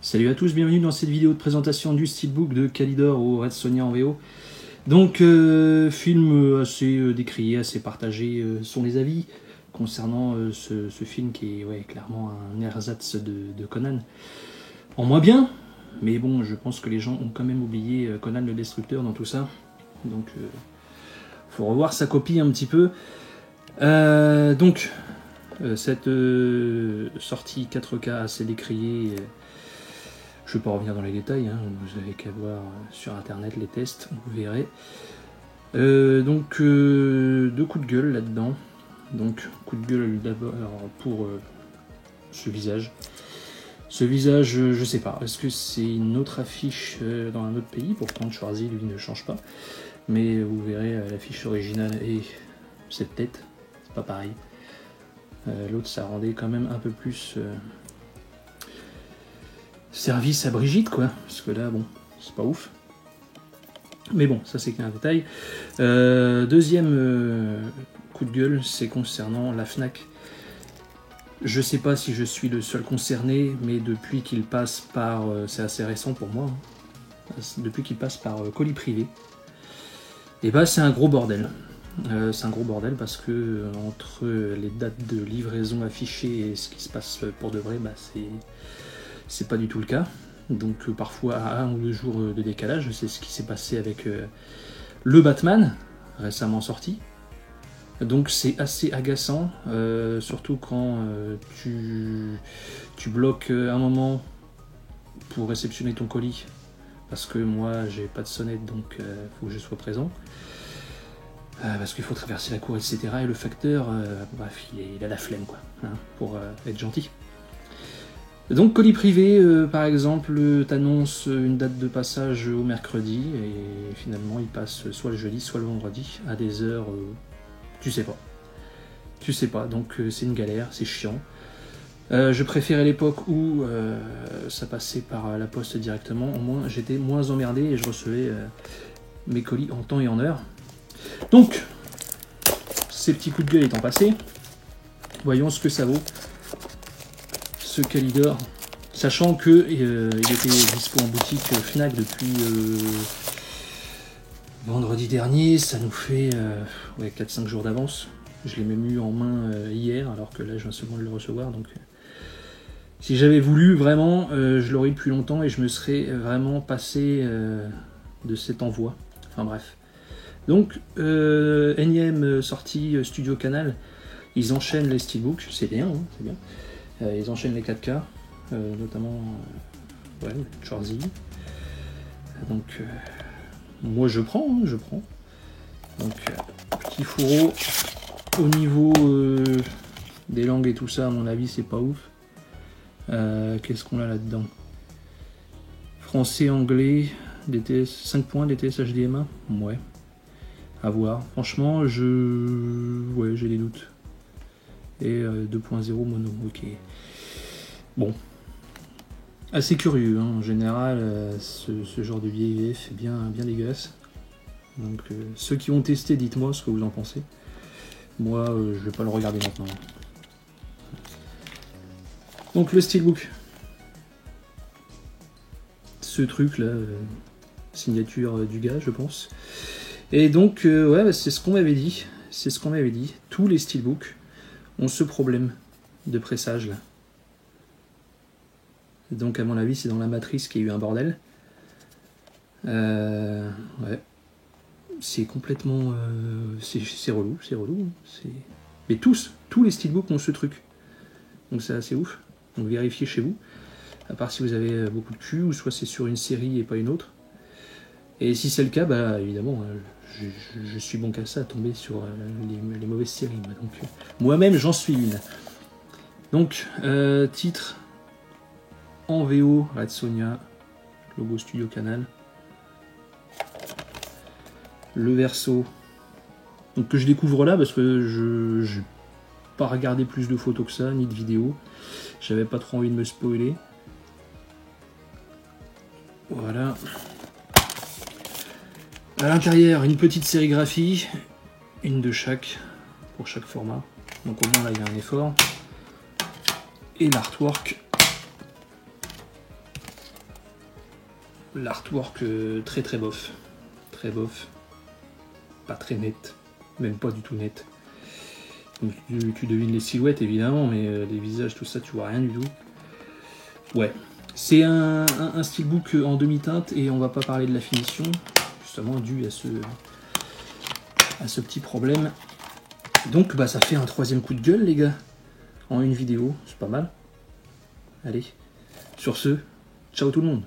Salut à tous, bienvenue dans cette vidéo de présentation du steelbook de Kalidor au Red Sonja en VO. Donc, film assez décrié, assez partagé sont les avis concernant ce film qui est clairement un ersatz de Conan. En moins bien, mais bon, je pense que les gens ont quand même oublié Conan le Destructeur dans tout ça. Donc, faut revoir sa copie un petit peu. Cette sortie 4K assez décriée, je ne vais pas revenir dans les détails, hein, vous avez qu'à voir sur internet les tests, vous verrez. Deux coups de gueule là-dedans. Donc, coup de gueule d'abord pour ce visage. Ce visage, je sais pas, est-ce que c'est une autre affiche dans un autre pays? Pourtant, Schwarzy, lui, ne change pas. Mais vous verrez l'affiche originale et cette tête, c'est pas pareil. L'autre, ça rendait quand même un peu plus service à Brigitte, quoi. Parce que là, bon, c'est pas ouf. Mais bon, ça c'est qu'un détail. Deuxième coup de gueule, c'est concernant la Fnac. Je sais pas si je suis le seul concerné, mais depuis qu'il passe par... c'est assez récent pour moi. Hein, depuis qu'il passe par colis privé, et bah c'est un gros bordel. C'est un gros bordel parce que entre les dates de livraison affichées et ce qui se passe pour de vrai, bah c'est pas du tout le cas. Donc parfois à 1 ou 2 jours de décalage, c'est ce qui s'est passé avec le Batman, récemment sorti. Donc c'est assez agaçant, surtout quand tu bloques un moment pour réceptionner ton colis, parce que moi j'ai pas de sonnette, donc faut que je sois présent. Parce qu'il faut traverser la cour, etc. Et le facteur, bref, il a la flemme, quoi, hein, pour être gentil. Donc colis privé, par exemple, t'annonce une date de passage au mercredi, et finalement il passe soit le jeudi, soit le vendredi, à des heures, tu sais pas. Tu sais pas, donc c'est une galère, c'est chiant. Je préférais l'époque où ça passait par la poste directement, au moins j'étais moins emmerdé et je recevais mes colis en temps et en heure. Donc, ces petits coups de gueule étant passés, voyons ce que ça vaut, ce Kalidor, sachant que il était dispo en boutique Fnac depuis vendredi dernier, ça nous fait 4-5 jours d'avance. Je l'ai même eu en main hier, alors que là je viens seulement de le recevoir, donc si j'avais voulu vraiment, je l'aurais eu depuis longtemps et je me serais vraiment passé de cet envoi. Enfin bref. Donc, énième sortie Studio Canal, ils enchaînent les steelbooks, c'est bien, hein, c'est bien. Ils enchaînent les 4K, notamment Schwarzy. Donc, moi je prends, hein, je prends. Donc, petit fourreau. Au niveau des langues et tout ça, à mon avis, c'est pas ouf. Qu'est-ce qu'on a là-dedans? Français, anglais, DTS, 5 points, DTS HDMI, ouais. À voir. Franchement, j'ai des doutes. Et 2.0 mono, ok. Bon. Assez curieux, hein. En général, ce genre de vieille VF est bien dégueulasse. Donc, ceux qui ont testé, dites-moi ce que vous en pensez. Moi, je vais pas le regarder maintenant. Donc, le steelbook. Ce truc-là, signature du gars, je pense. Et donc, c'est ce qu'on m'avait dit. C'est ce qu'on m'avait dit. Tous les steelbooks ont ce problème de pressage là. Donc, à mon avis, c'est dans la matrice qu'il y a eu un bordel. Ouais. C'est complètement... c'est relou, c'est relou. Mais tous les steelbooks ont ce truc. Donc, c'est assez ouf. Donc, vérifiez chez vous. À part si vous avez beaucoup de cul, ou soit c'est sur une série et pas une autre. Et si c'est le cas, bah évidemment, je suis bon qu'à ça, à tomber sur les mauvaises séries. Donc, moi-même, j'en suis une. Donc, titre en VO, Red Sonja, logo Studio Canal. Le verso, donc que je découvre là parce que je n'ai pas regardé plus de photos que ça, ni de vidéos. J'avais pas trop envie de me spoiler. Voilà. À l'intérieur, une petite sérigraphie, une de chaque, pour chaque format. Donc au moins là, il y a un effort. Et l'artwork l'artwork très très bof. Très bof. Pas très net. Même pas du tout net. Donc, tu devines les silhouettes évidemment, mais les visages, tout ça, tu vois rien du tout. Ouais. C'est un steelbook en demi-teinte et on va pas parler de la finition, justement dû à ce petit problème. Donc bah ça fait un 3e coup de gueule les gars, en une vidéo, c'est pas mal. Allez, sur ce, ciao tout le monde.